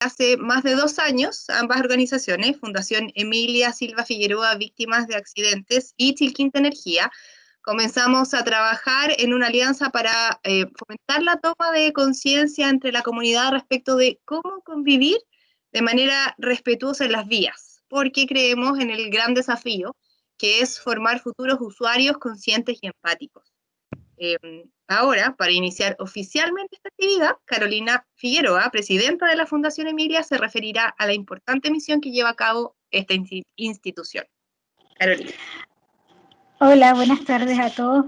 Hace más de 2 años, ambas organizaciones, Fundación Emilia Silva Figueroa Víctimas de Accidentes y Chilquinta Energía, comenzamos a trabajar en una alianza para fomentar la toma de conciencia entre la comunidad respecto de cómo convivir de manera respetuosa en las vías, porque creemos en el gran desafío que es formar futuros usuarios conscientes y empáticos. Ahora, para iniciar oficialmente esta actividad, Carolina Figueroa, presidenta de la Fundación Emilia, se referirá a la importante misión que lleva a cabo esta institución. Carolina. Hola, buenas tardes a todos.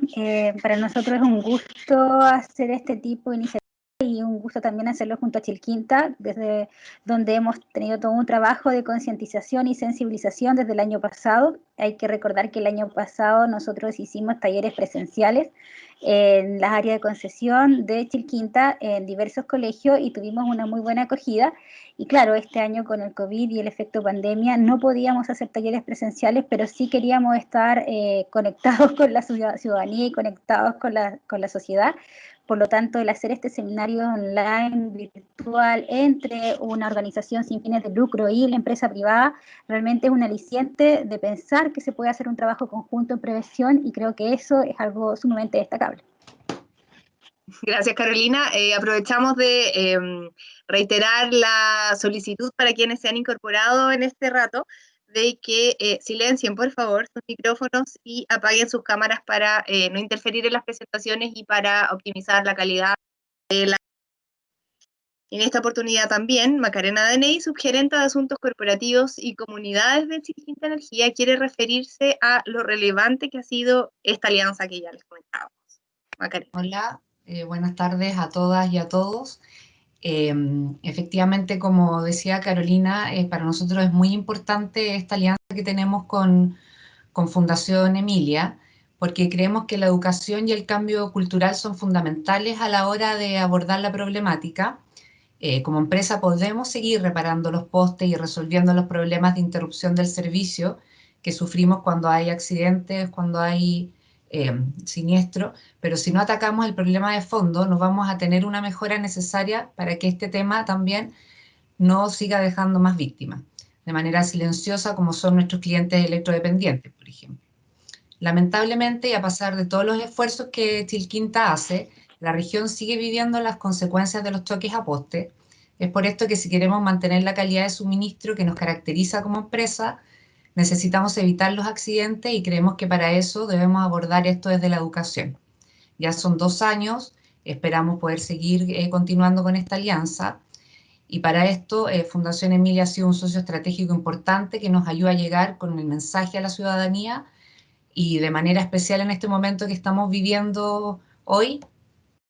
Para nosotros es un gusto hacer este tipo de iniciativas y un gusto también hacerlo junto a Chilquinta, desde donde hemos tenido todo un trabajo de concientización y sensibilización desde el año pasado. Hay que recordar que el año pasado nosotros hicimos talleres presenciales en las áreas de concesión de Chilquinta en diversos colegios y tuvimos una muy buena acogida. Y claro, este año con el COVID y el efecto pandemia no podíamos hacer talleres presenciales, pero sí queríamos estar conectados con la ciudadanía y conectados con la sociedad. Por lo tanto, el hacer este seminario online, virtual, entre una organización sin fines de lucro y la empresa privada, realmente es un aliciente de pensar que se puede hacer un trabajo conjunto en prevención y creo que eso es algo sumamente destacable. Gracias, Carolina. Aprovechamos de reiterar la solicitud para quienes se han incorporado en este rato de que silencien, por favor, sus micrófonos y apaguen sus cámaras para no interferir en las presentaciones y para optimizar la calidad de la... En esta oportunidad también, Macarena Daney, subgerenta de Asuntos Corporativos y Comunidades de Chilquinta Energía, quiere referirse a lo relevante que ha sido esta alianza que ya les comentábamos. Macarena. Hola, buenas tardes a todas y a todos. Efectivamente, como decía Carolina, para nosotros es muy importante esta alianza que tenemos con Fundación Emilia, porque creemos que la educación y el cambio cultural son fundamentales a la hora de abordar la problemática. Como empresa podemos seguir reparando los postes y resolviendo los problemas de interrupción del servicio que sufrimos cuando hay accidentes, cuando hay siniestro, pero si no atacamos el problema de fondo, no vamos a tener una mejora necesaria para que este tema también no siga dejando más víctimas, de manera silenciosa como son nuestros clientes electrodependientes, por ejemplo. Lamentablemente, y a pesar de todos los esfuerzos que Chilquinta hace, la región sigue viviendo las consecuencias de los choques a poste. Es por esto que si queremos mantener la calidad de suministro que nos caracteriza como empresa, necesitamos evitar los accidentes y creemos que para eso debemos abordar esto desde la educación. Ya son 2 años, esperamos poder seguir continuando con esta alianza y para esto Fundación Emilia ha sido un socio estratégico importante que nos ayuda a llegar con el mensaje a la ciudadanía y de manera especial en este momento que estamos viviendo hoy,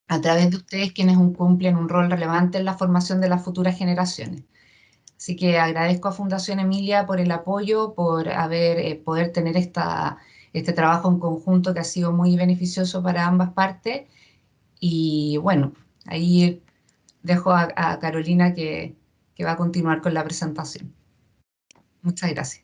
a través de ustedes quienes cumplen un rol relevante en la formación de las futuras generaciones. Así que agradezco a Fundación Emilia por el apoyo, por poder tener este trabajo en conjunto que ha sido muy beneficioso para ambas partes. Y bueno, ahí dejo a Carolina que va a continuar con la presentación. Muchas gracias.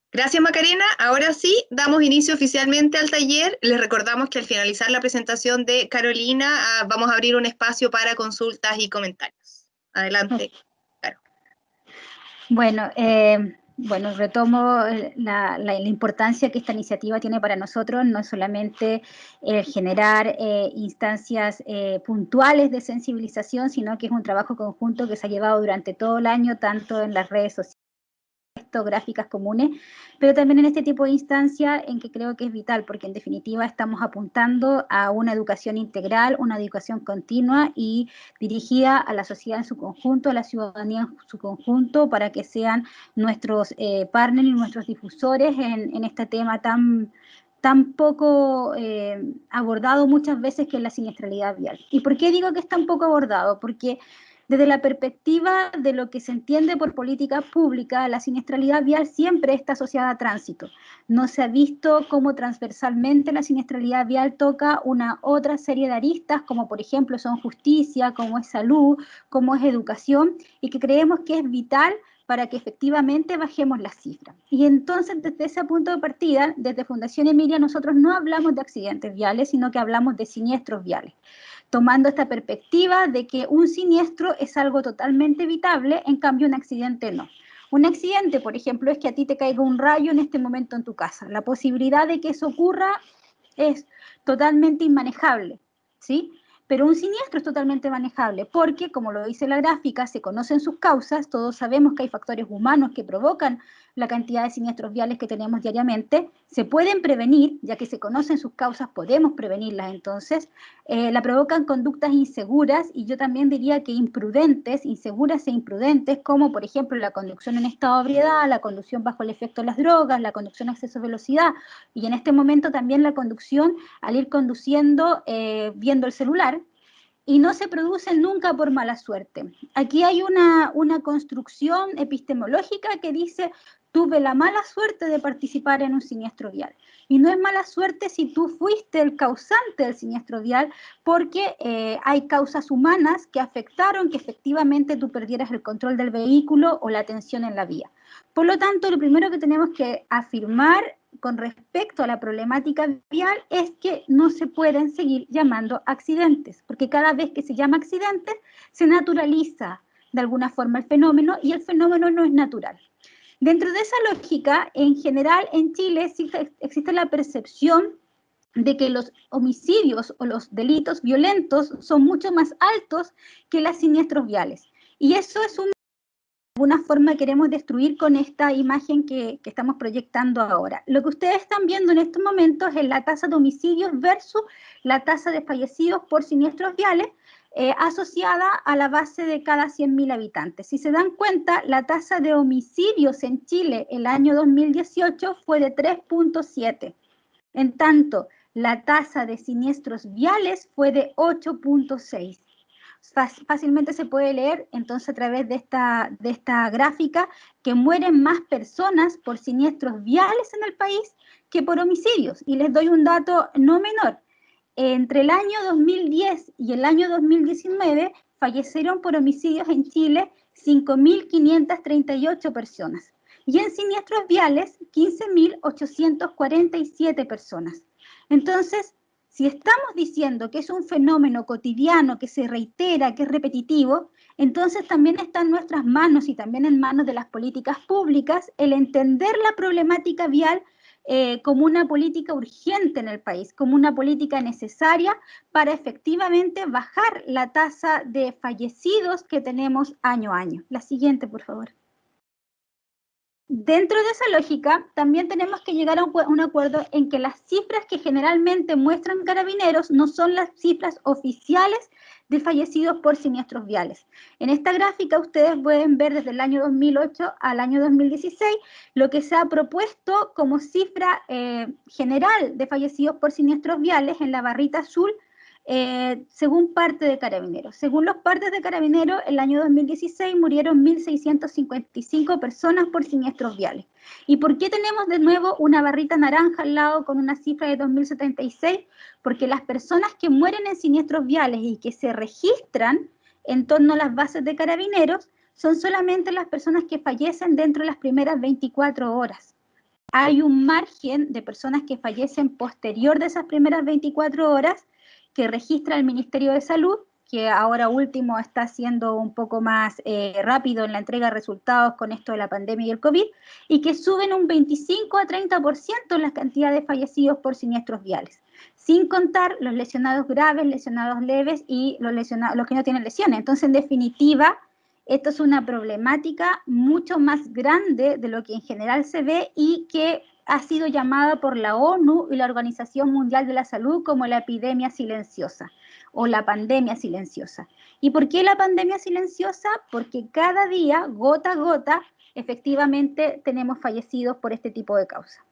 Gracias, Macarena. Ahora sí, damos inicio oficialmente al taller. Les recordamos que al finalizar la presentación de Carolina, vamos a abrir un espacio para consultas y comentarios. Adelante, Caro. Bueno, retomo la importancia que esta iniciativa tiene para nosotros, no solamente generar instancias puntuales de sensibilización, sino que es un trabajo conjunto que se ha llevado durante todo el año, tanto en las redes sociales, gráficas comunes, pero también en este tipo de instancias en que creo que es vital, porque en definitiva estamos apuntando a una educación integral, una educación continua y dirigida a la sociedad en su conjunto, a la ciudadanía en su conjunto, para que sean nuestros partners y nuestros difusores en este tema tan poco abordado muchas veces, que es la siniestralidad vial. ¿Y por qué digo que es tan poco abordado? Porque desde la perspectiva de lo que se entiende por política pública, la siniestralidad vial siempre está asociada a tránsito. No se ha visto cómo transversalmente la siniestralidad vial toca una otra serie de aristas, como por ejemplo son justicia, como es salud, como es educación, y que creemos que es vital para que efectivamente bajemos las cifras. Y entonces, desde ese punto de partida, desde Fundación Emilia, nosotros no hablamos de accidentes viales, sino que hablamos de siniestros viales, tomando esta perspectiva de que un siniestro es algo totalmente evitable, en cambio un accidente no. Un accidente, por ejemplo, es que a ti te caiga un rayo en este momento en tu casa. La posibilidad de que eso ocurra es totalmente inmanejable, ¿sí? Pero un siniestro es totalmente manejable porque, como lo dice la gráfica, se conocen sus causas, todos sabemos que hay factores humanos que provocan la cantidad de siniestros viales que tenemos diariamente, se pueden prevenir, ya que se conocen sus causas, podemos prevenirlas entonces, la provocan conductas inseguras y yo también diría que imprudentes, inseguras e imprudentes, como por ejemplo la conducción en estado de ebriedad, la conducción bajo el efecto de las drogas, la conducción a exceso de velocidad y en este momento también la conducción al ir conduciendo viendo el celular, y no se producen nunca por mala suerte. Aquí hay una construcción epistemológica que dice, tuve la mala suerte de participar en un siniestro vial. Y no es mala suerte si tú fuiste el causante del siniestro vial, porque hay causas humanas que afectaron que efectivamente tú perdieras el control del vehículo o la atención en la vía. Por lo tanto, lo primero que tenemos que afirmar con respecto a la problemática vial es que no se pueden seguir llamando accidentes, porque cada vez que se llama accidente se naturaliza de alguna forma el fenómeno y el fenómeno no es natural. Dentro de esa lógica, en general en Chile existe la percepción de que los homicidios o los delitos violentos son mucho más altos que los siniestros viales. Y eso es de alguna forma queremos destruir con esta imagen que estamos proyectando ahora. Lo que ustedes están viendo en estos momentos es la tasa de homicidios versus la tasa de fallecidos por siniestros viales asociada a la base de cada 100.000 habitantes. Si se dan cuenta, la tasa de homicidios en Chile el año 2018 fue de 3.7. En tanto, la tasa de siniestros viales fue de 8.6. Fácilmente se puede leer entonces a través de esta gráfica que mueren más personas por siniestros viales en el país que por homicidios. Y les doy un dato no menor. Entre el año 2010 y el año 2019 fallecieron por homicidios en Chile 5.538 personas. Y en siniestros viales 15.847 personas. Entonces, si estamos diciendo que es un fenómeno cotidiano, que se reitera, que es repetitivo, entonces también está en nuestras manos y también en manos de las políticas públicas el entender la problemática vial como una política urgente en el país, como una política necesaria para efectivamente bajar la tasa de fallecidos que tenemos año a año. La siguiente, por favor. Dentro de esa lógica, también tenemos que llegar a un acuerdo en que las cifras que generalmente muestran Carabineros no son las cifras oficiales de fallecidos por siniestros viales. En esta gráfica ustedes pueden ver desde el año 2008 al año 2016 lo que se ha propuesto como cifra general de fallecidos por siniestros viales en la barrita azul, según parte de Carabineros. Según los partes de Carabineros, el año 2016 murieron 1.655 personas por siniestros viales. ¿Y por qué tenemos de nuevo una barrita naranja al lado con una cifra de 2.076? Porque las personas que mueren en siniestros viales y que se registran en torno a las bases de Carabineros son solamente las personas que fallecen dentro de las primeras 24 horas. Hay un margen de personas que fallecen posterior de esas primeras 24 horas que registra el Ministerio de Salud, que ahora último está siendo un poco más rápido en la entrega de resultados con esto de la pandemia y el COVID, y que suben un 25 a 30% en la cantidad de fallecidos por siniestros viales, sin contar los lesionados graves, lesionados leves y los que no tienen lesiones. Entonces, en definitiva, esto es una problemática mucho más grande de lo que en general se ve y que ha sido llamada por la ONU y la Organización Mundial de la Salud como la epidemia silenciosa o la pandemia silenciosa. ¿Y por qué la pandemia silenciosa? Porque cada día, gota a gota, efectivamente tenemos fallecidos por este tipo de causas.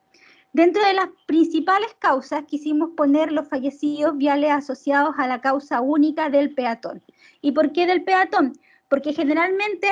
Dentro de las principales causas quisimos poner los fallecidos viales asociados a la causa única del peatón. ¿Y por qué del peatón? Porque generalmente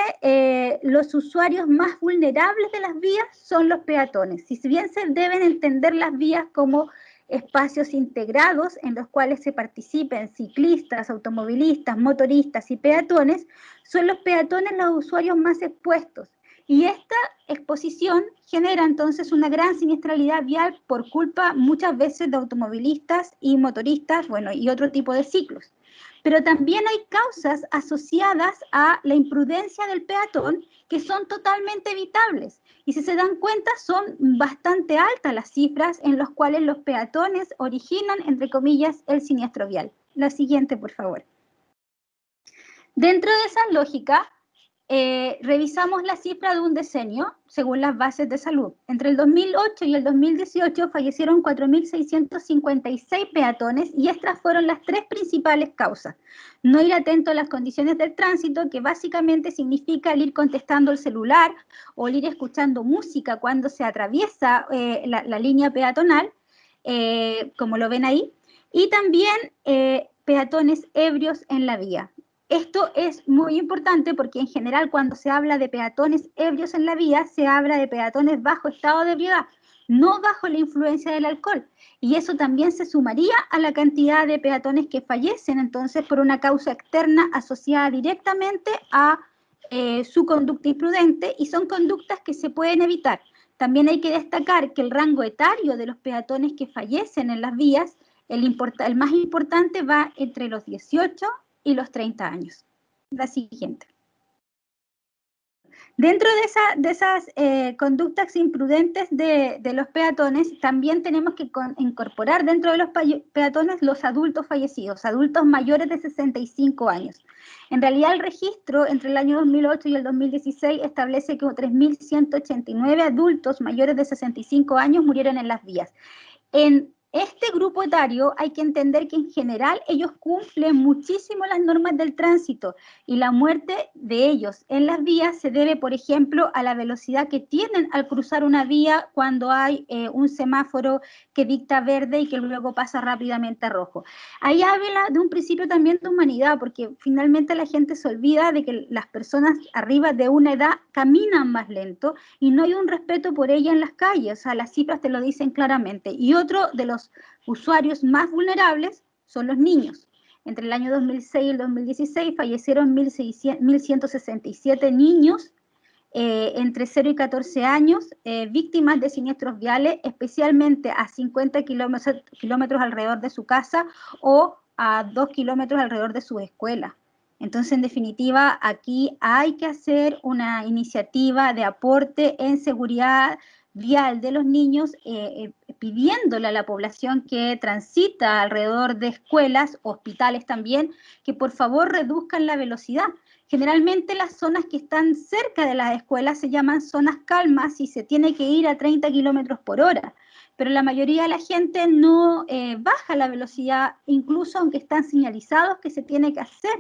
los usuarios más vulnerables de las vías son los peatones. Si bien se deben entender las vías como espacios integrados en los cuales se participen ciclistas, automovilistas, motoristas y peatones, son los peatones los usuarios más expuestos. Y esta exposición genera entonces una gran siniestralidad vial por culpa muchas veces de automovilistas y motoristas, bueno, y otro tipo de ciclos. Pero también hay causas asociadas a la imprudencia del peatón que son totalmente evitables. Y si se dan cuenta, son bastante altas las cifras en las cuales los peatones originan, entre comillas, el siniestro vial. La siguiente, por favor. Dentro de esa lógica, revisamos la cifra de un decenio según las bases de salud. Entre el 2008 y el 2018 fallecieron 4.656 peatones y estas fueron las tres principales causas. No ir atento a las condiciones del tránsito, que básicamente significa el ir contestando el celular o el ir escuchando música cuando se atraviesa la línea peatonal, como lo ven ahí, y también peatones ebrios en la vía. Esto es muy importante porque en general cuando se habla de peatones ebrios en la vía, se habla de peatones bajo estado de ebriedad, no bajo la influencia del alcohol. Y eso también se sumaría a la cantidad de peatones que fallecen entonces por una causa externa asociada directamente a su conducta imprudente, y son conductas que se pueden evitar. También hay que destacar que el rango etario de los peatones que fallecen en las vías, el más importante va entre los 18 y los 30 años. La siguiente. Dentro de esas conductas imprudentes de los peatones, también tenemos que incorporar dentro de los peatones los adultos fallecidos, adultos mayores de 65 años. En realidad el registro entre el año 2008 y el 2016 establece que 3.189 adultos mayores de 65 años murieron en las vías. En este grupo etario hay que entender que en general ellos cumplen muchísimo las normas del tránsito, y la muerte de ellos en las vías se debe, por ejemplo, a la velocidad que tienen al cruzar una vía cuando hay un semáforo que dicta verde y que luego pasa rápidamente a rojo. Ahí habla de un principio también de humanidad, porque finalmente la gente se olvida de que las personas arriba de una edad caminan más lento y no hay un respeto por ella en las calles. O sea, las cifras te lo dicen claramente. Y otro de los usuarios más vulnerables son los niños. Entre el año 2006 y el 2016 fallecieron 1.167 niños entre 0 y 14 años, víctimas de siniestros viales, especialmente a 50 kilómetros alrededor de su casa o a 2 kilómetros alrededor de su escuela. Entonces, en definitiva, aquí hay que hacer una iniciativa de aporte en seguridad vial de los niños, pidiéndole a la población que transita alrededor de escuelas, hospitales también, que por favor reduzcan la velocidad. Generalmente las zonas que están cerca de las escuelas se llaman zonas calmas y se tiene que ir a 30 kilómetros por hora, pero la mayoría de la gente no baja la velocidad, incluso aunque están señalizados que se tiene que hacer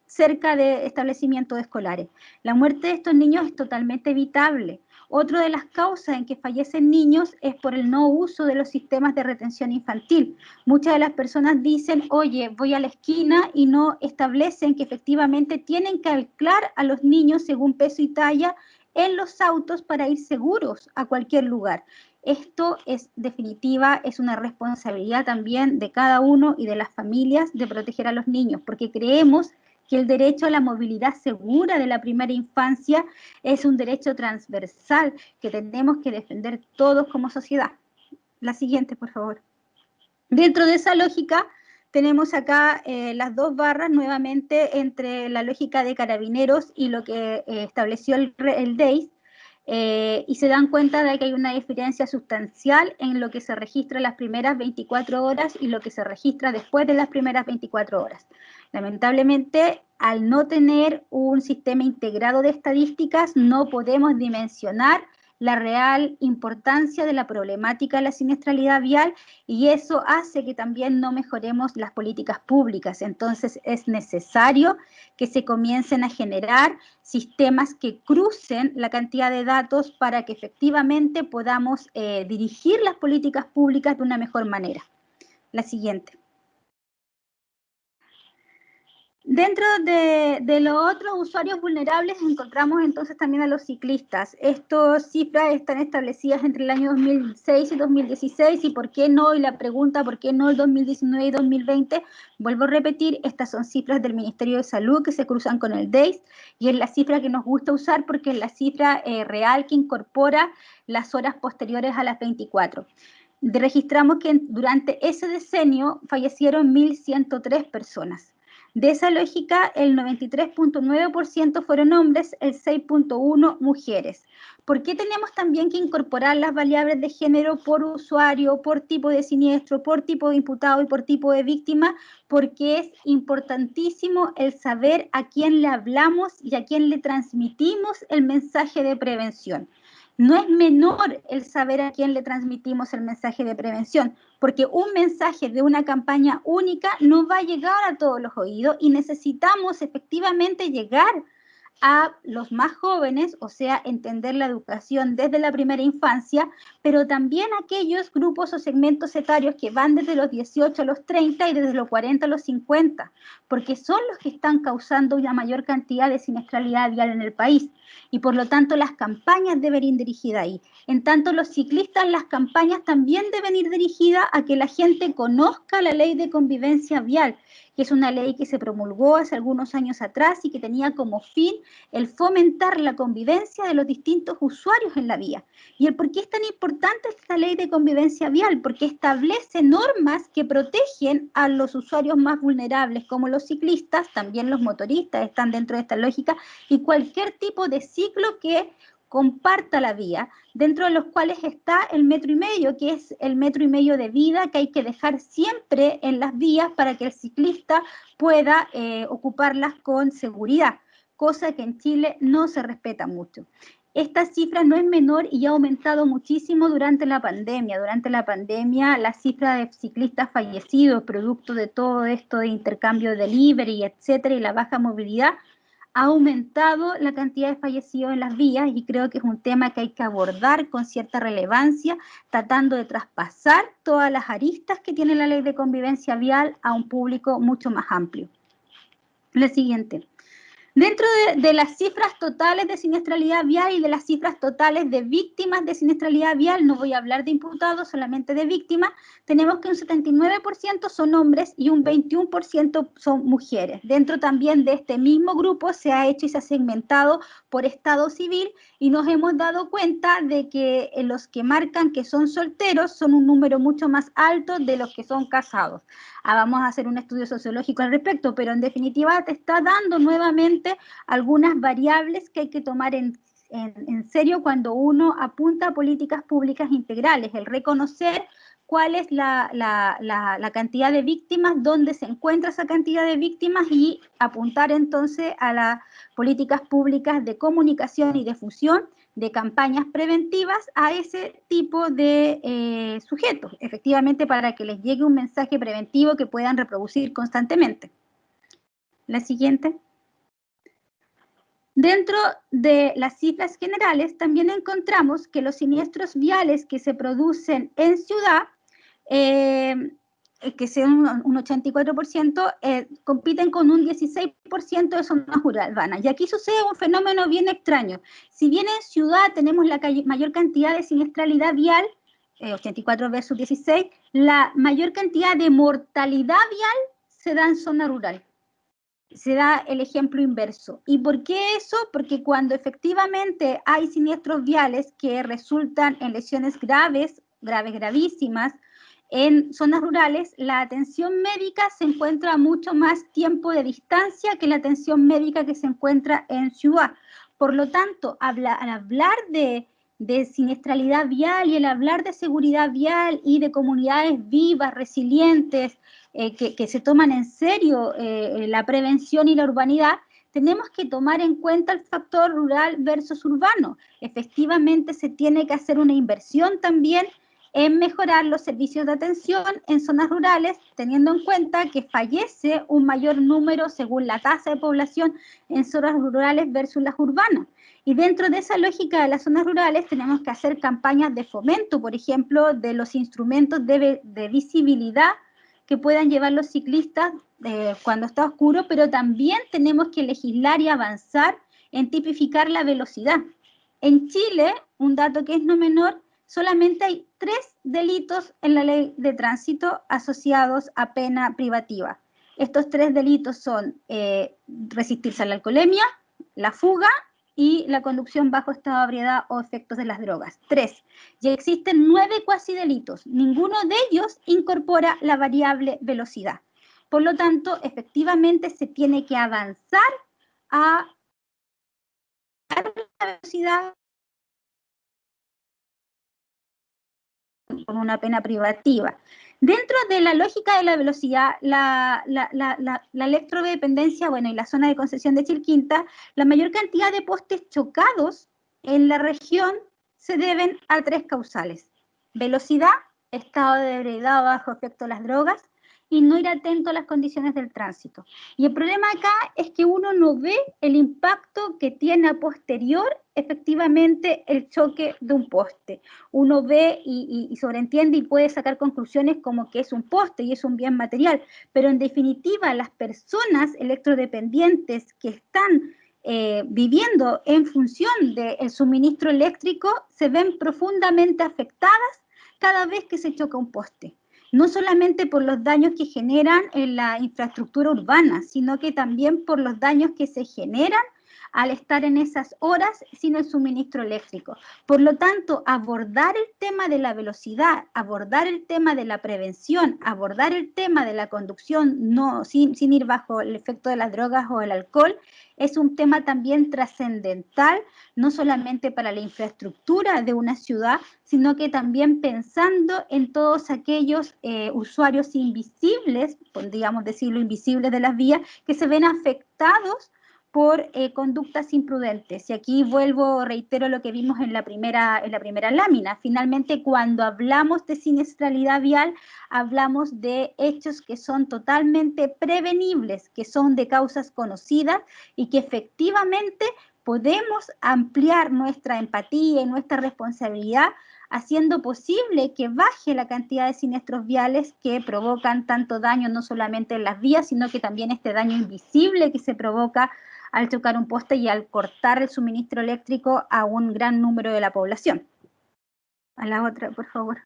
cerca de establecimientos escolares. La muerte de estos niños es totalmente evitable. Otra de las causas en que fallecen niños es por el no uso de los sistemas de retención infantil. Muchas de las personas dicen, oye, voy a la esquina, y no establecen que efectivamente tienen que anclar a los niños según peso y talla en los autos para ir seguros a cualquier lugar. Esto es definitiva, es una responsabilidad también de cada uno y de las familias de proteger a los niños, porque creemos que el derecho a la movilidad segura de la primera infancia es un derecho transversal que tenemos que defender todos como sociedad. La siguiente, por favor. Dentro de esa lógica, tenemos acá las dos barras nuevamente entre la lógica de Carabineros y lo que estableció el DEIS, y se dan cuenta de que hay una diferencia sustancial en lo que se registra las primeras 24 horas y lo que se registra después de las primeras 24 horas. Lamentablemente, al no tener un sistema integrado de estadísticas, no podemos dimensionar la real importancia de la problemática de la siniestralidad vial, y eso hace que también no mejoremos las políticas públicas. Entonces es necesario que se comiencen a generar sistemas que crucen la cantidad de datos para que efectivamente podamos dirigir las políticas públicas de una mejor manera. La siguiente. Dentro de los otros usuarios vulnerables encontramos entonces también a los ciclistas. Estas cifras están establecidas entre el año 2006 y 2016, y por qué no, y la pregunta por qué no el 2019 y 2020, vuelvo a repetir, estas son cifras del Ministerio de Salud que se cruzan con el DEIS, y es la cifra que nos gusta usar porque es la cifra real que incorpora las horas posteriores a las 24. Registramos que durante ese decenio fallecieron 1.103 personas. De esa lógica, el 93.9% fueron hombres, el 6.1% mujeres. ¿Por qué tenemos también que incorporar las variables de género por usuario, por tipo de siniestro, por tipo de imputado y por tipo de víctima? Porque es importantísimo el saber a quién le hablamos y a quién le transmitimos el mensaje de prevención. No es menor el saber a quién le transmitimos el mensaje de prevención, porque un mensaje de una campaña única no va a llegar a todos los oídos y necesitamos efectivamente llegar a los más jóvenes, o sea, entender la educación desde la primera infancia, pero también a aquellos grupos o segmentos etarios que van desde los 18 a los 30 y desde los 40 a los 50, porque son los que están causando una mayor cantidad de siniestralidad vial en el país, y por lo tanto las campañas deben ir dirigidas ahí. En tanto los ciclistas, las campañas también deben ir dirigidas a que la gente conozca la ley de convivencia vial, que es una ley que se promulgó hace algunos años atrás y que tenía como fin el fomentar la convivencia de los distintos usuarios en la vía. ¿Y el por qué es tan importante esta ley de convivencia vial? Porque establece normas que protegen a los usuarios más vulnerables, como los ciclistas, también los motoristas están dentro de esta lógica, y cualquier tipo de ciclo que comparta la vía, dentro de los cuales está el 1,5 metros, que es el 1,5 metros de vida que hay que dejar siempre en las vías para que el ciclista pueda ocuparlas con seguridad, cosa que en Chile no se respeta mucho. Esta cifra no es menor y ha aumentado muchísimo durante la pandemia. Durante la pandemia, la cifra de ciclistas fallecidos, producto de todo esto de intercambio de delivery, etcétera, y la baja movilidad, ha aumentado la cantidad de fallecidos en las vías, y creo que es un tema que hay que abordar con cierta relevancia, tratando de traspasar todas las aristas que tiene la ley de convivencia vial a un público mucho más amplio. La siguiente. Dentro de las cifras totales de siniestralidad vial y de las cifras totales de víctimas de siniestralidad vial, no voy a hablar de imputados, solamente de víctimas, tenemos que un 79% son hombres y un 21% son mujeres. Dentro también de este mismo grupo se ha hecho y se ha segmentado por estado civil, y nos hemos dado cuenta de que los que marcan que son solteros son un número mucho más alto de los que son casados. Vamos a hacer un estudio sociológico al respecto, pero en definitiva te está dando nuevamente algunas variables que hay que tomar en serio cuando uno apunta a políticas públicas integrales, el reconocer cuál es la cantidad de víctimas, dónde se encuentra esa cantidad de víctimas, y apuntar entonces a las políticas públicas de comunicación y difusión de campañas preventivas a ese tipo de sujetos, efectivamente, para que les llegue un mensaje preventivo que puedan reproducir constantemente. La siguiente. Dentro de las cifras generales también encontramos que los siniestros viales que se producen en ciudad, que son un 84%, compiten con un 16% de zonas urbanas. Y aquí sucede un fenómeno bien extraño. Si bien en ciudad tenemos la mayor cantidad de siniestralidad vial, 84 versus 16, la mayor cantidad de mortalidad vial se da en zona rural. Se da el ejemplo inverso. ¿Y por qué eso? Porque cuando efectivamente hay siniestros viales que resultan en lesiones gravísimas, en zonas rurales, la atención médica se encuentra a mucho más tiempo de distancia que la atención médica que se encuentra en ciudad. Por lo tanto, al hablar de siniestralidad vial y el hablar de seguridad vial y de comunidades vivas, resilientes, que se toman en serio la prevención y la urbanidad, tenemos que tomar en cuenta el factor rural versus urbano. Efectivamente, se tiene que hacer una inversión también en mejorar los servicios de atención en zonas rurales, teniendo en cuenta que fallece un mayor número según la tasa de población en zonas rurales versus las urbanas. Y dentro de esa lógica de las zonas rurales tenemos que hacer campañas de fomento, por ejemplo, de los instrumentos de visibilidad que puedan llevar los ciclistas cuando está oscuro, pero también tenemos que legislar y avanzar en tipificar la velocidad. En Chile, un dato que es no menor, solamente hay 3 delitos en la ley de tránsito asociados a pena privativa. Estos 3 delitos son resistirse a la alcoholemia, la fuga y la conducción bajo estado de ebriedad o efectos de las drogas. 3. Y existen 9 cuasidelitos. Ninguno de ellos incorpora la variable velocidad. Por lo tanto, efectivamente se tiene que avanzar a la velocidad con una pena privativa. Dentro de la lógica de la velocidad, la electrodependencia, bueno, y la zona de concesión de Chilquinta, la mayor cantidad de postes chocados en la región se deben a 3 causales: velocidad, estado de ebriedad bajo efecto de las drogas, y no ir atento a las condiciones del tránsito. Y el problema acá es que uno no ve el impacto que tiene a posterior efectivamente el choque de un poste. Uno ve y sobreentiende y puede sacar conclusiones como que es un poste y es un bien material, pero en definitiva las personas electrodependientes que están viviendo en función del suministro eléctrico se ven profundamente afectadas cada vez que se choca un poste. No solamente por los daños que generan en la infraestructura urbana, sino que también por los daños que se generan al estar en esas horas sin el suministro eléctrico. Por lo tanto, abordar el tema de la velocidad, abordar el tema de la prevención, abordar el tema de la conducción sin ir bajo el efecto de las drogas o el alcohol, es un tema también trascendental, no solamente para la infraestructura de una ciudad, sino que también pensando en todos aquellos usuarios invisibles, podríamos decirlo, invisibles de las vías, que se ven afectados por conductas imprudentes. Y aquí reitero lo que vimos en la primera lámina. Finalmente, cuando hablamos de siniestralidad vial, hablamos de hechos que son totalmente prevenibles, que son de causas conocidas y que efectivamente podemos ampliar nuestra empatía y nuestra responsabilidad haciendo posible que baje la cantidad de siniestros viales que provocan tanto daño no solamente en las vías, sino que también este daño invisible que se provoca al chocar un poste y al cortar el suministro eléctrico a un gran número de la población. A la otra, por favor.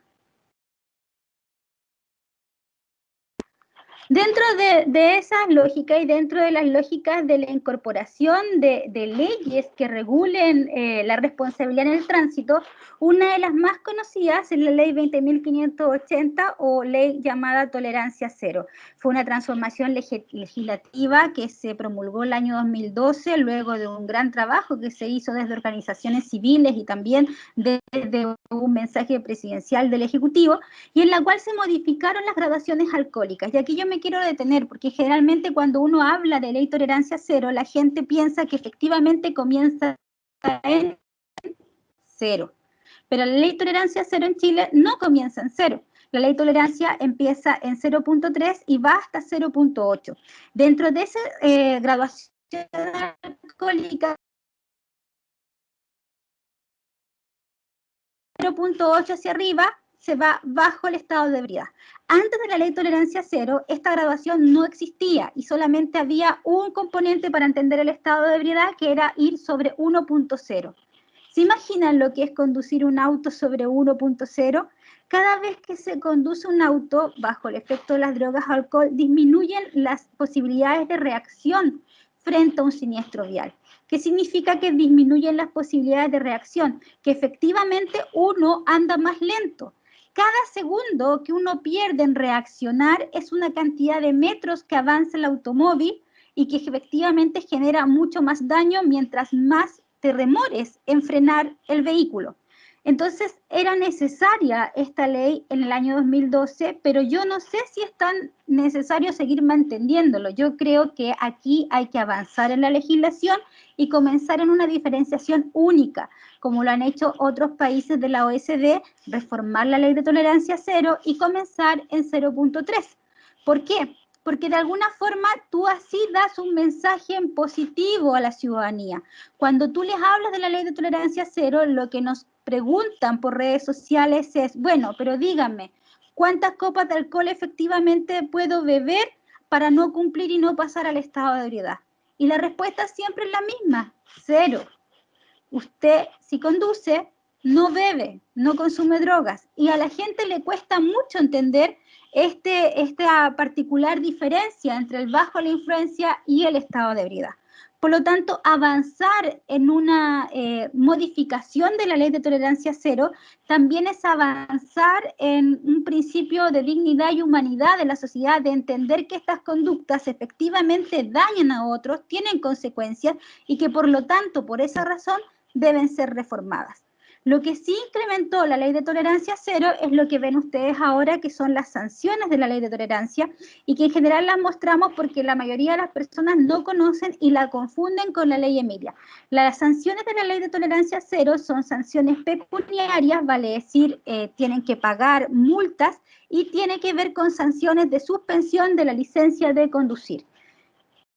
Dentro de esas lógicas y dentro de las lógicas de la incorporación de leyes que regulen la responsabilidad en el tránsito, una de las más conocidas es la ley 20.580 o ley llamada tolerancia cero. Fue una transformación legislativa que se promulgó el año 2012 luego de un gran trabajo que se hizo desde organizaciones civiles y también desde un mensaje presidencial del Ejecutivo, y en la cual se modificaron las graduaciones alcohólicas. Y aquí yo me quiero detener, porque generalmente cuando uno habla de ley tolerancia cero, la gente piensa que efectivamente comienza en 0. Pero la ley tolerancia cero en Chile no comienza en 0. La ley tolerancia empieza en 0.3 y va hasta 0.8. Dentro de esa graduación alcohólica, 0.8 hacia arriba, se va bajo el estado de ebriedad. Antes de la ley tolerancia cero, esta graduación no existía y solamente había un componente para entender el estado de ebriedad, que era ir sobre 1.0. ¿Se imaginan lo que es conducir un auto sobre 1.0? Cada vez que se conduce un auto bajo el efecto de las drogas o alcohol, disminuyen las posibilidades de reacción frente a un siniestro vial. ¿Qué significa que disminuyen las posibilidades de reacción? Que efectivamente uno anda más lento. Cada segundo que uno pierde en reaccionar es una cantidad de metros que avanza el automóvil y que efectivamente genera mucho más daño mientras más te remores en frenar el vehículo. Entonces, era necesaria esta ley en el año 2012, pero yo no sé si es tan necesario seguir manteniéndolo. Yo creo que aquí hay que avanzar en la legislación y comenzar en una diferenciación única, como lo han hecho otros países de la OECD, reformar la ley de tolerancia cero y comenzar en 0.3. ¿Por qué? Porque de alguna forma tú así das un mensaje en positivo a la ciudadanía. Cuando tú les hablas de la ley de tolerancia cero, lo que nos preguntan por redes sociales es, bueno, pero díganme, ¿cuántas copas de alcohol efectivamente puedo beber para no cumplir y no pasar al estado de ebriedad? Y la respuesta siempre es la misma, 0. Usted, si conduce, no bebe, no consume drogas. Y a la gente le cuesta mucho entender esta particular diferencia entre el bajo a la influencia y el estado de ebriedad. Por lo tanto, avanzar en una modificación de la ley de tolerancia cero también es avanzar en un principio de dignidad y humanidad de la sociedad, de entender que estas conductas efectivamente dañan a otros, tienen consecuencias y que por lo tanto, por esa razón, deben ser reformadas. Lo que sí incrementó la ley de tolerancia cero es lo que ven ustedes ahora, que son las sanciones de la ley de tolerancia, y que en general las mostramos porque la mayoría de las personas no conocen y la confunden con la ley Emilia. Las sanciones de la ley de tolerancia cero son sanciones pecuniarias, vale decir, tienen que pagar multas, y tiene que ver con sanciones de suspensión de la licencia de conducir.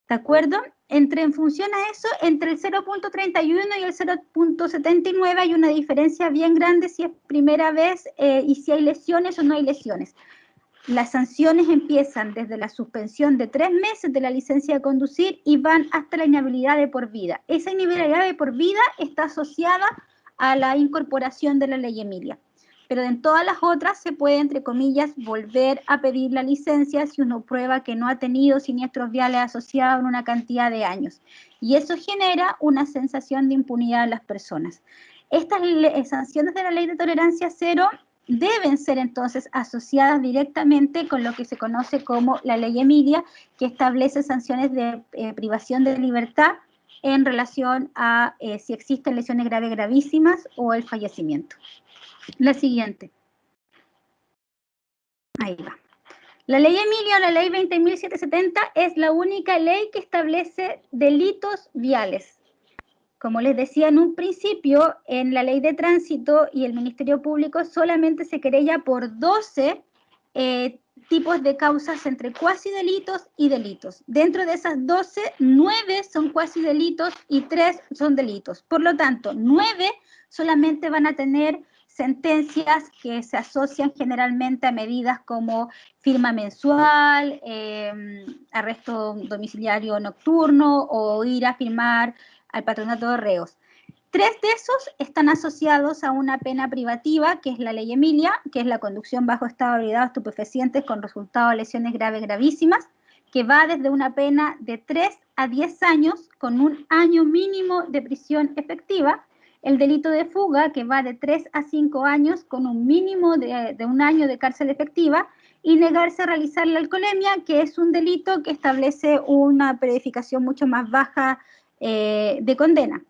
¿De acuerdo? En función a eso, entre el 0.31 y el 0.79 hay una diferencia bien grande si es primera vez y si hay lesiones o no hay lesiones. Las sanciones empiezan desde la suspensión de 3 meses de la licencia de conducir y van hasta la inhabilidad de por vida. Esa inhabilidad de por vida está asociada a la incorporación de la ley Emilia. Pero en todas las otras se puede, entre comillas, volver a pedir la licencia si uno prueba que no ha tenido siniestros viales asociados en una cantidad de años. Y eso genera una sensación de impunidad en las personas. Estas sanciones de la ley de tolerancia cero deben ser entonces asociadas directamente con lo que se conoce como la ley Emilia, que establece sanciones de privación de libertad en relación a si existen lesiones graves gravísimas o el fallecimiento. La siguiente. Ahí va. La ley Emilia o la ley 20.770 es la única ley que establece delitos viales. Como les decía en un principio, en la ley de tránsito y el Ministerio Público solamente se querella por 12 tipos de causas entre cuasi delitos y delitos. Dentro de esas 12, 9 son cuasi delitos y 3 son delitos. Por lo tanto, 9 solamente van a tener sentencias que se asocian generalmente a medidas como firma mensual, arresto domiciliario nocturno o ir a firmar al patronato de reos. 3 de esos están asociados a una pena privativa, que es la ley Emilia, que es la conducción bajo estado de ebriedad o estupefacientes con resultado de lesiones graves gravísimas, que va desde una pena de 3 a 10 años con un año mínimo de prisión efectiva. El delito de fuga, que va de 3 a 5 años con un mínimo de un año de cárcel efectiva, y negarse a realizar la alcoholemia, que es un delito que establece una periodificación mucho más baja de condena.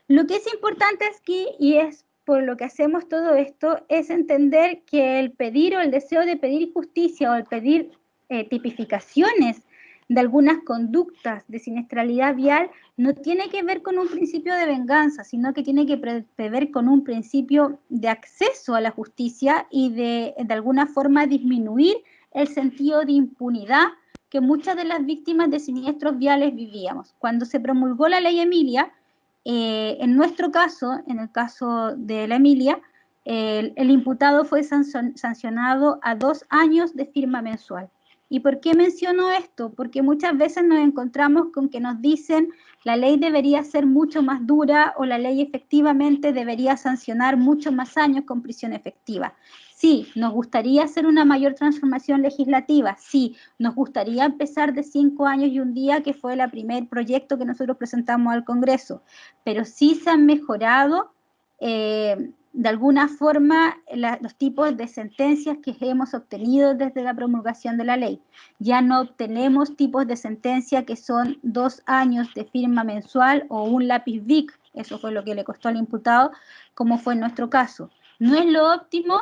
Lo que es importante aquí, y es por lo que hacemos todo esto, es entender que el pedir o el deseo de pedir justicia o el pedir tipificaciones de algunas conductas de siniestralidad vial no tiene que ver con un principio de venganza, sino que tiene que ver con un principio de acceso a la justicia y de alguna forma disminuir el sentido de impunidad que muchas de las víctimas de siniestros viales vivíamos. Cuando se promulgó la ley Emilia, en nuestro caso, en el caso de la Emilia, el imputado fue sancionado a 2 años de firma mensual. ¿Y por qué menciono esto? Porque muchas veces nos encontramos con que nos dicen la ley debería ser mucho más dura o la ley efectivamente debería sancionar mucho más años con prisión efectiva. Sí, nos gustaría hacer una mayor transformación legislativa, sí, nos gustaría empezar de 5 años y un día, que fue el primer proyecto que nosotros presentamos al Congreso, pero sí se han mejorado de alguna forma los tipos de sentencias que hemos obtenido desde la promulgación de la ley. Ya no obtenemos tipos de sentencia que son 2 años de firma mensual o un lápiz Bic, eso fue lo que le costó al imputado, como fue en nuestro caso. No es lo óptimo,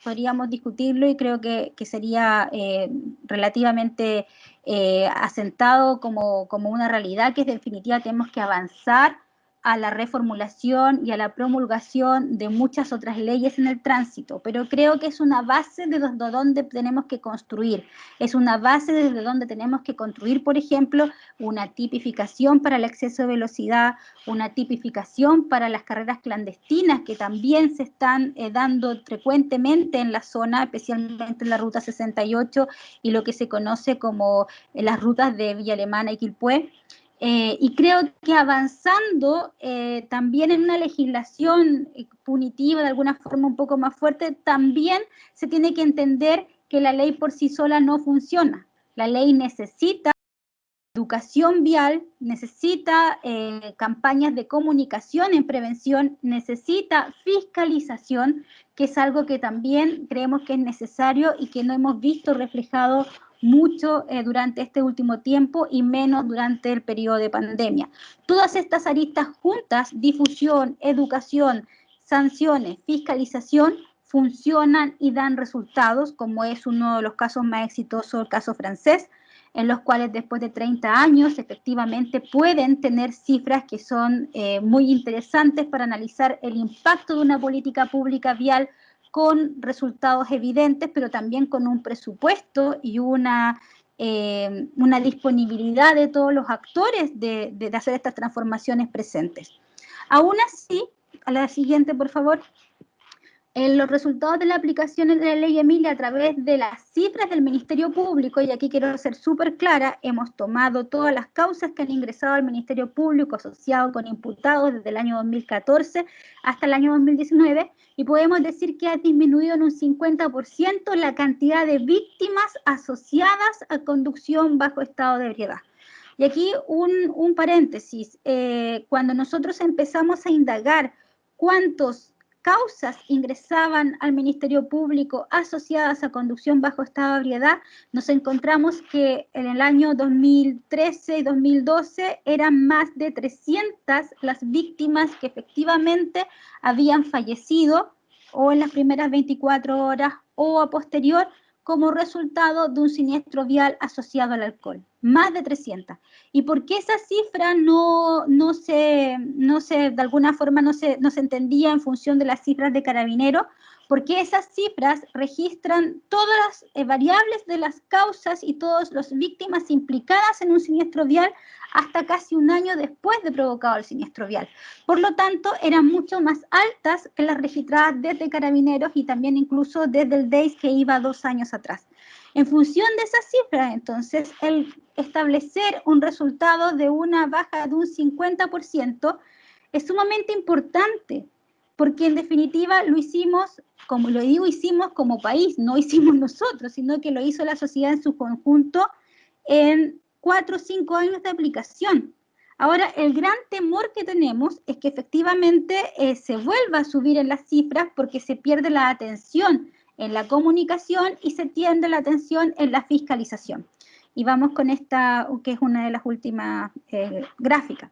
podríamos discutirlo y creo que sería relativamente asentado como una realidad que en definitiva tenemos que avanzar a la reformulación y a la promulgación de muchas otras leyes en el tránsito, pero creo que es una base desde donde tenemos que construir. Es una base desde donde tenemos que construir, por ejemplo, una tipificación para el exceso de velocidad, una tipificación para las carreras clandestinas que también se están dando frecuentemente en la zona, especialmente en la Ruta 68 y lo que se conoce como las rutas de Villa Alemana y Quilpué. Y creo que avanzando también en una legislación punitiva de alguna forma un poco más fuerte, también se tiene que entender que la ley por sí sola no funciona. La ley necesita educación vial, necesita campañas de comunicación en prevención, necesita fiscalización, que es algo que también creemos que es necesario y que no hemos visto reflejado mucho durante este último tiempo y menos durante el periodo de pandemia. Todas estas aristas juntas, difusión, educación, sanciones, fiscalización, funcionan y dan resultados, como es uno de los casos más exitosos, el caso francés, en los cuales después de 30 años efectivamente pueden tener cifras que son muy interesantes para analizar el impacto de una política pública vial con resultados evidentes, pero también con un presupuesto y una disponibilidad de todos los actores de hacer estas transformaciones presentes. Aún así, a la siguiente, por favor. Los resultados de la aplicación de la ley Emilia a través de las cifras del Ministerio Público, y aquí quiero ser súper clara, hemos tomado todas las causas que han ingresado al Ministerio Público asociado con imputados desde el año 2014 hasta el año 2019, y podemos decir que ha disminuido en un 50% la cantidad de víctimas asociadas a conducción bajo estado de ebriedad. Y aquí un paréntesis, cuando nosotros empezamos a indagar cuántos causas ingresaban al Ministerio Público asociadas a conducción bajo estado de ebriedad, nos encontramos que en el año 2013 y 2012 eran más de 300 las víctimas que efectivamente habían fallecido o en las primeras 24 horas o a posterior como resultado de un siniestro vial asociado al alcohol. Más de 300. ¿Y por qué esa cifra no se de alguna forma no se entendía en función de las cifras de Carabineros? Porque esas cifras registran todas las variables de las causas y todas las víctimas implicadas en un siniestro vial hasta casi un año después de provocado el siniestro vial. Por lo tanto, eran mucho más altas que las registradas desde Carabineros y también incluso desde el DEIS que iba 2 años atrás. En función de esas cifras, entonces, el establecer un resultado de una baja de un 50% es sumamente importante, porque en definitiva lo hicimos, como lo digo, hicimos como país, no hicimos nosotros, sino que lo hizo la sociedad en su conjunto en 4 o 5 años de aplicación. Ahora, el gran temor que tenemos es que efectivamente se vuelva a subir en las cifras porque se pierde la atención en la comunicación y se tiende la atención en la fiscalización. Y vamos con esta, que es una de las últimas gráficas.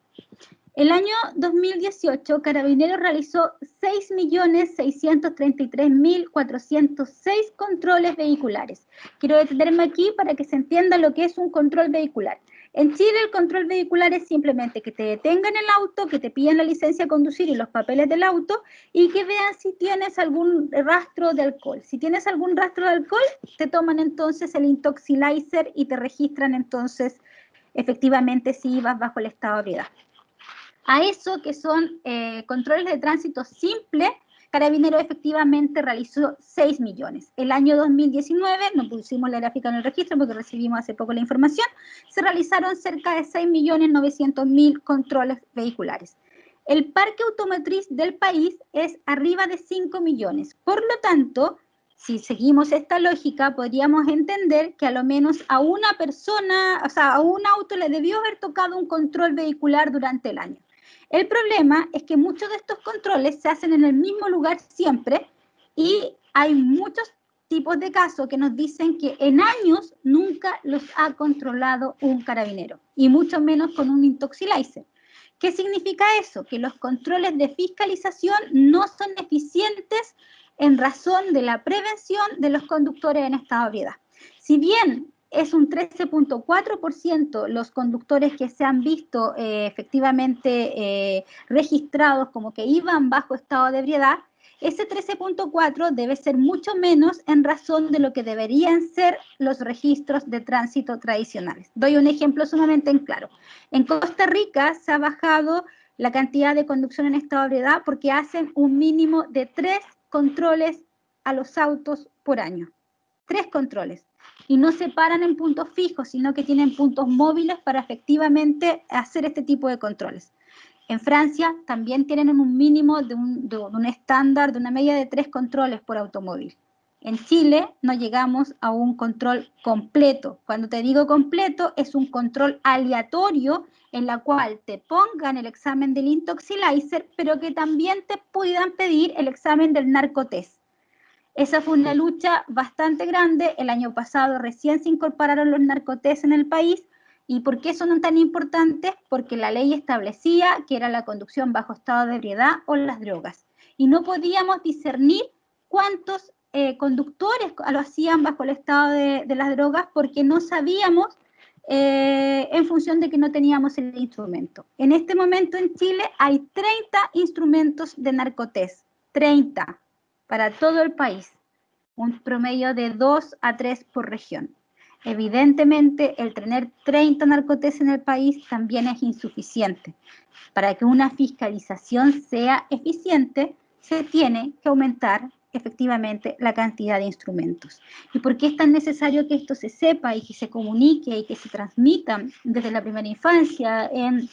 El año 2018, Carabineros realizó 6.633.406 controles vehiculares. Quiero detenerme aquí para que se entienda lo que es un control vehicular. En Chile el control vehicular es simplemente que te detengan el auto, que te pidan la licencia de conducir y los papeles del auto y que vean si tienes algún rastro de alcohol. Si tienes algún rastro de alcohol, te toman entonces el Intoxilizer y te registran entonces efectivamente si ibas bajo el estado de ebriedad. A eso que son controles de tránsito simple, Carabineros efectivamente realizó 6 millones. El año 2019, no pusimos la gráfica en el registro porque recibimos hace poco la información, se realizaron cerca de 6.900.000 controles vehiculares. El parque automotriz del país es arriba de 5 millones. Por lo tanto, si seguimos esta lógica, podríamos entender que a lo menos a una persona, o sea, a un auto le debió haber tocado un control vehicular durante el año. El problema es que muchos de estos controles se hacen en el mismo lugar siempre y hay muchos tipos de casos que nos dicen que en años nunca los ha controlado un carabinero y mucho menos con un Intoxilizer. ¿Qué significa eso? Que los controles de fiscalización no son eficientes en razón de la prevención de los conductores en estado de ebriedad. Si bien es un 13.4% los conductores que se han visto efectivamente registrados como que iban bajo estado de ebriedad. Ese 13.4 debe ser mucho menos en razón de lo que deberían ser los registros de tránsito tradicionales. Doy un ejemplo sumamente en claro. En Costa Rica se ha bajado la cantidad de conducción en estado de ebriedad porque hacen un mínimo de 3 controles a los autos por año. 3 controles. Y no se paran en puntos fijos, sino que tienen puntos móviles para efectivamente hacer este tipo de controles. En Francia también tienen un mínimo de un estándar, de una media de 3 controles por automóvil. En Chile no llegamos a un control completo. Cuando te digo completo, es un control aleatorio en la cual te pongan el examen del Intoxilizer, pero que también te puedan pedir el examen del narcotest. Esa fue una lucha bastante grande. El año pasado recién se incorporaron los narcotests en el país. ¿Y por qué son tan importantes? Porque la ley establecía que era la conducción bajo estado de ebriedad o las drogas. Y no podíamos discernir cuántos conductores lo hacían bajo el estado de las drogas porque no sabíamos en función de que no teníamos el instrumento. En este momento en Chile hay 30 instrumentos de narcotest. 30 para todo el país. Un promedio de 2 a 3 por región. Evidentemente, el tener 30 narcotests en el país también es insuficiente. Para que una fiscalización sea eficiente, se tiene que aumentar efectivamente la cantidad de instrumentos. ¿Y por qué es tan necesario que esto se sepa y que se comunique y que se transmita desde la primera infancia, en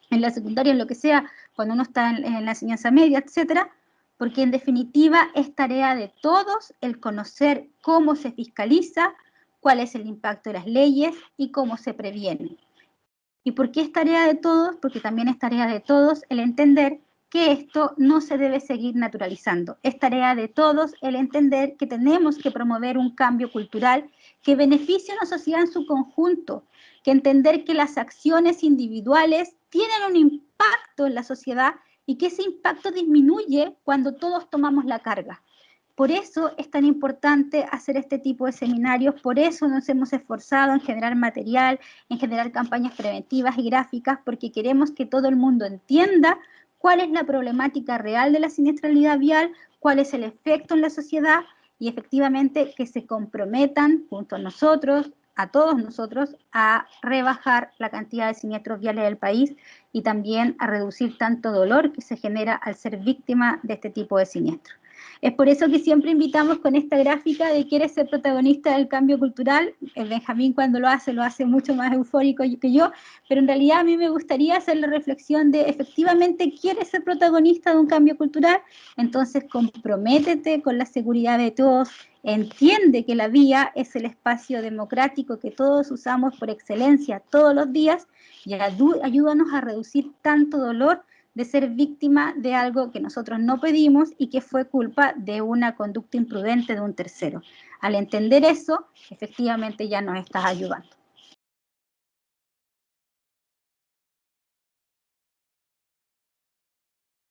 la secundaria, en lo que sea, cuando uno está en la enseñanza media, etcétera? Porque en definitiva es tarea de todos el conocer cómo se fiscaliza, cuál es el impacto de las leyes y cómo se previene. ¿Y por qué es tarea de todos? Porque también es tarea de todos el entender que esto no se debe seguir naturalizando. Es tarea de todos el entender que tenemos que promover un cambio cultural que beneficie a una sociedad en su conjunto, que entender que las acciones individuales tienen un impacto en la sociedad y que ese impacto disminuye cuando todos tomamos la carga. Por eso es tan importante hacer este tipo de seminarios, por eso nos hemos esforzado en generar material, en generar campañas preventivas y gráficas, porque queremos que todo el mundo entienda cuál es la problemática real de la siniestralidad vial, cuál es el efecto en la sociedad y efectivamente que se comprometan junto a nosotros, a todos nosotros, a rebajar la cantidad de siniestros viales del país y también a reducir tanto dolor que se genera al ser víctima de este tipo de siniestros. Es por eso que siempre invitamos con esta gráfica de ¿quieres ser protagonista del cambio cultural? Benjamín cuando lo hace mucho más eufórico que yo, pero en realidad a mí me gustaría hacer la reflexión de efectivamente ¿quieres ser protagonista de un cambio cultural? Entonces comprométete con la seguridad de todos, entiende que la vía es el espacio democrático que todos usamos por excelencia todos los días y ayúdanos a reducir tanto dolor de ser víctima de algo que nosotros no pedimos y que fue culpa de una conducta imprudente de un tercero. Al entender eso, efectivamente ya nos estás ayudando.